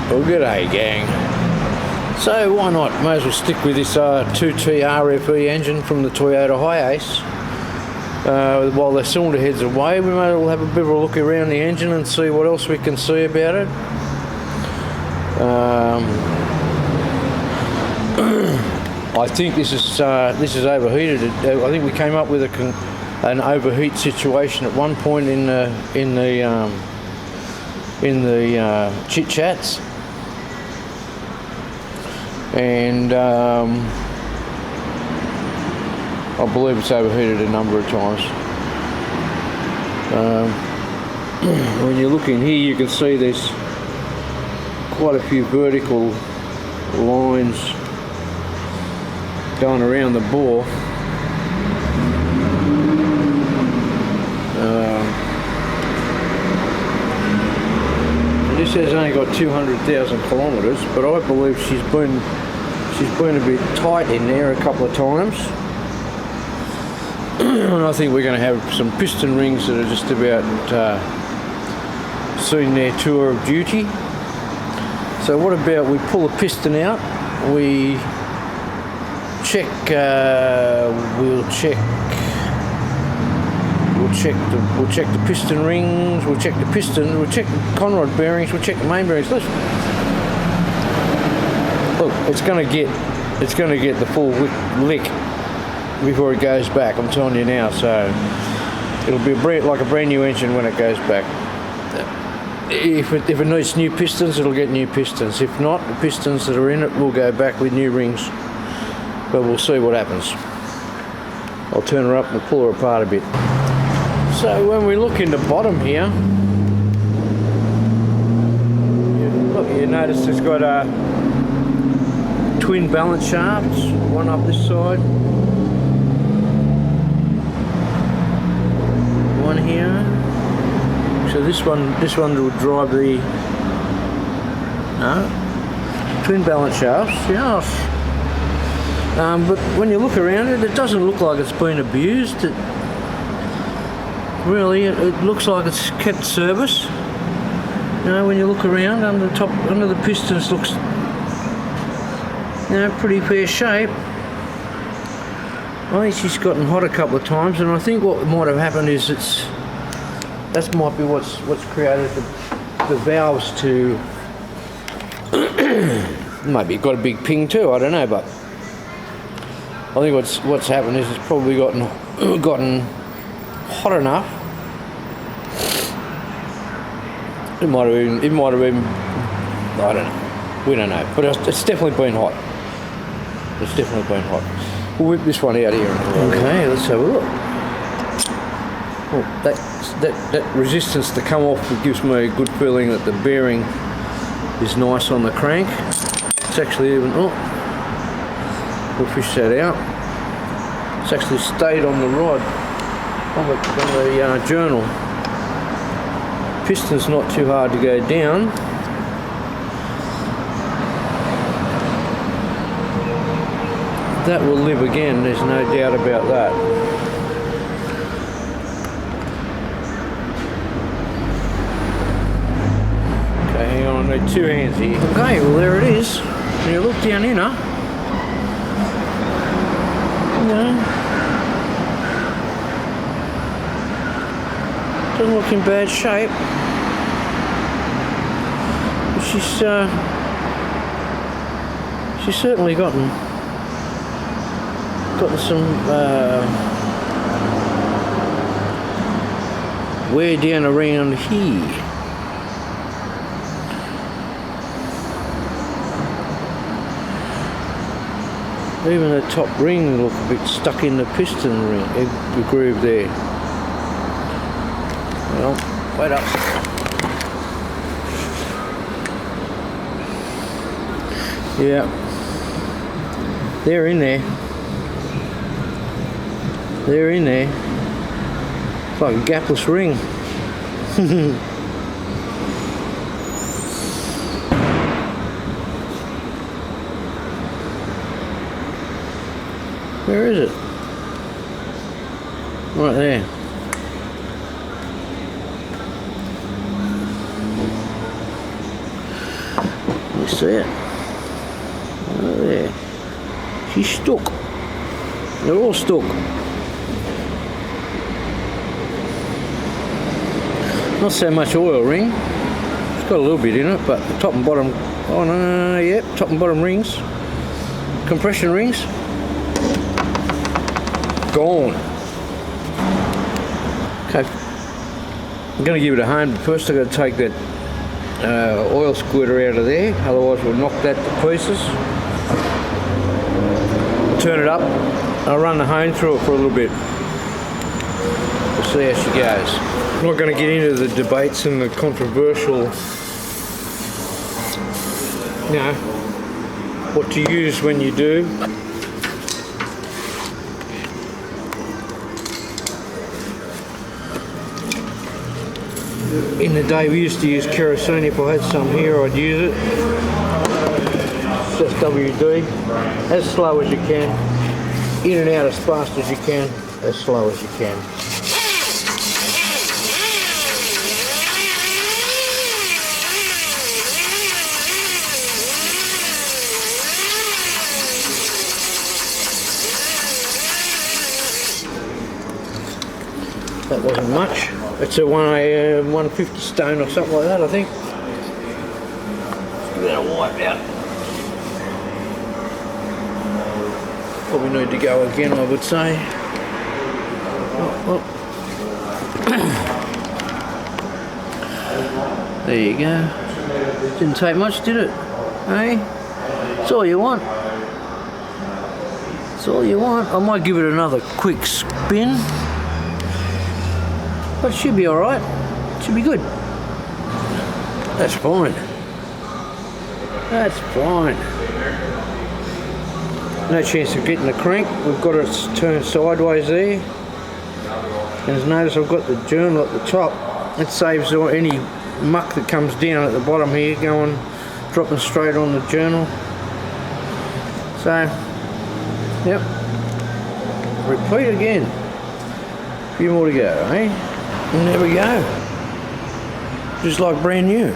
Well, g'day gang. So why not? May as well stick with this 2TR-FE engine from the Toyota HiAce. While the cylinder head's away, we may as well have a bit of a look around the engine and see what else we can see about it. I think this is overheated. I think we came up with an overheat situation at one point in the chit chats, and I believe it's overheated a number of times. When you look in here, you can see there's quite a few vertical lines going around the bore. This has only got 200,000 kilometres, but I believe she's been a bit tight in there a couple of times. And I think we're going to have some piston rings that are just about seen their tour of duty. So what about we pull a piston out, we check, we'll check the piston rings, we'll check the piston, we'll check the conrod bearings, we'll check the main bearings. Look, it's going to get the full lick before it goes back, I'm telling you now. So it'll be like a brand new engine when it goes back. If it needs new pistons, it'll get new pistons. If not, the pistons that are in it will go back with new rings. But we'll see what happens. I'll turn her up and pull her apart a bit. So when we look in the bottom here, look, you notice it's got twin balance shafts, one up this side, one here. So this one will drive the twin balance shafts. Yes. But when you look around it, it doesn't look like it's been abused. It looks like it's kept service. You know, when you look around under the pistons, looks, you know, pretty fair shape. I think she's gotten hot a couple of times, and I think what might have happened is that might be what's created the valves to. Maybe it got a big ping too. I don't know, but I think what's happened is it's probably gotten hot enough. It might have been, I don't know. We don't know, but it's definitely been hot. It's definitely been hot. We'll whip this one out here. Okay, let's have a look. Well, that resistance to come off, it gives me a good feeling that the bearing is nice on the crank. It's actually even, we'll fish that out. It's actually stayed on the rod, on the journal. Piston's not too hard to go down. That will live again, there's no doubt about that. Okay, hang on, I need two hands here. Okay, well there it is. When you look down in her, doesn't look in bad shape. But she's certainly gotten some wear down around here. Even the top ring look a bit stuck in the piston ring, the groove there. Well, wait up. Yeah, they're in there. They're in there. It's like a gapless ring. Where is it? Right there. you see it? Oh, there. She's stuck. They're all stuck. Not so much oil ring. It's got a little bit in it, but the top and bottom. Oh no, yep, top and bottom rings. Compression rings. Gone. Okay. I'm going to give it a home, but first I've got to take that oil squirter out of there, otherwise we'll knock that to pieces. Turn it up. I'll run the hone through it for a little bit. We'll see how she goes. I'm not going to get into the debates and the controversial, you know, what to use when you do. In the day we used to use kerosene. If I had some here I'd use it. It's just WD. As slow as you can. In and out as fast as you can. As slow as you can. That wasn't much. It's a 150 stone or something like that, I think. That'll wipe out. Probably need to go again, I would say. Oh. There you go. Didn't take much, did it? Hey? That's all you want. That's all you want. I might give it another quick spin. But it should be alright. It should be good. That's fine. That's fine. No chance of getting the crank. We've got it turned sideways there. And as notice I've got the journal at the top. It saves any muck that comes down at the bottom here dropping straight on the journal. So, yep. Repeat again. A few more to go, eh? And there we go. Just like brand new.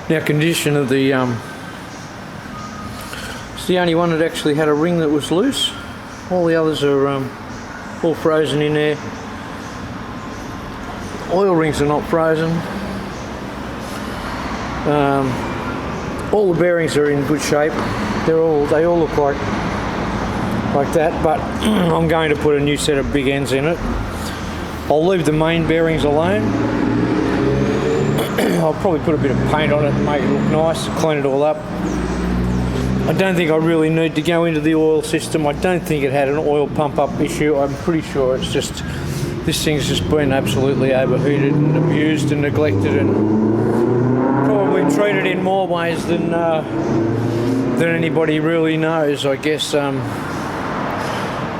Now condition of the it's the only one that actually had a ring that was loose. All the others are all frozen in there. Oil rings are not frozen. All the bearings are in good shape. They all look like that, but I'm going to put a new set of big ends in it. I'll leave the main bearings alone. I'll probably put a bit of paint on it and make it look nice, clean it all up. I don't think I really need to go into the oil system. I don't think it had an oil pump up issue. I'm pretty sure it's just, this thing's just been absolutely overheated and abused and neglected and probably treated in more ways than anybody really knows, I guess.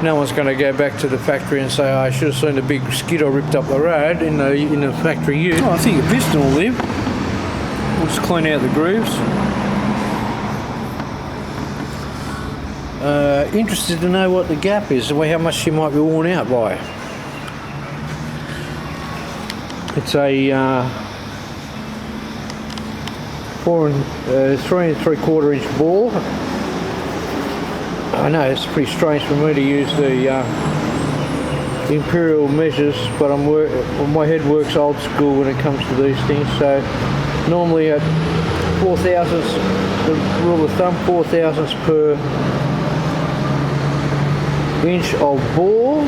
No one's going to go back to the factory and say, oh, I should have seen the big skidder ripped up the road in the factory ute. Oh, I think a piston will live. We'll just clean out the grooves. Interested to know what the gap is, how much she might be worn out by. It's a 3 3/4 inch bore. I know it's pretty strange for me to use the imperial measures, but my head works old school when it comes to these things. So normally at 4 thousandths, the rule of thumb, 4 thousandths per inch of bore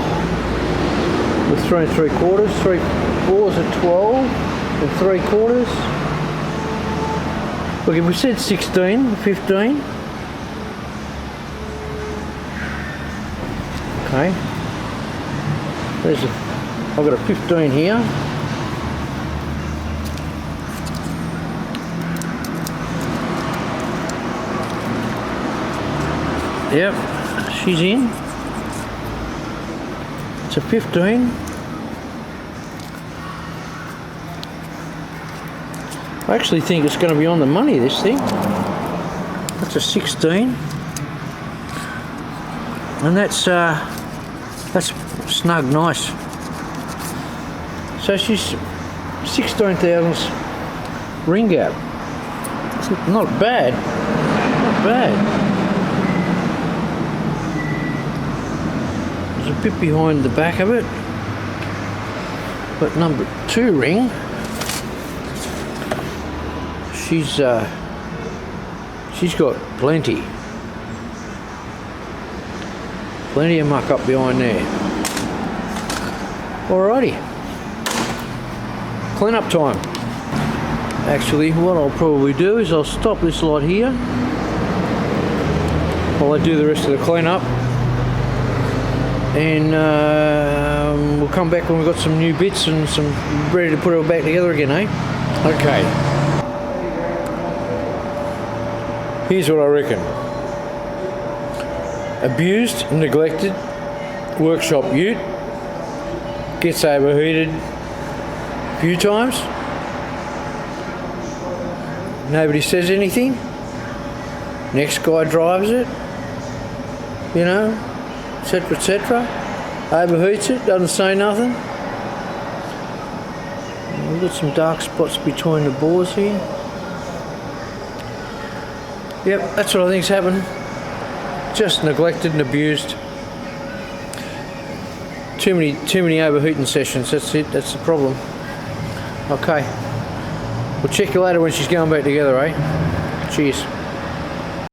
with 3 3/4. 3 bores are 12 3/4. Look, if we said 16, 15. Okay, I've got a 15 here. Yep, she's in. It's a 15. I actually think it's going to be on the money, this thing. That's a 16. And that's snug, nice. So she's 16 thousandths ring gap. It's not bad. Not bad. There's a bit behind the back of it. But number 2 ring, she's got plenty of muck up behind there. Alrighty, clean up time. Actually, what I'll probably do is I'll stop this lot here while I do the rest of the clean up, and we'll come back when we've got some new bits and some ready to put it all back together again, eh? Okay. Here's what I reckon. Abused and neglected workshop ute, gets overheated a few times, nobody says anything, next guy drives it, you know, etc., overheats it, doesn't say nothing. We've got some dark spots between the bores here. Yep, that's what I think's happened. Just neglected and abused. Too many overheating sessions, that's it, that's the problem. Okay. We'll check you later when she's going back together, eh? Cheers.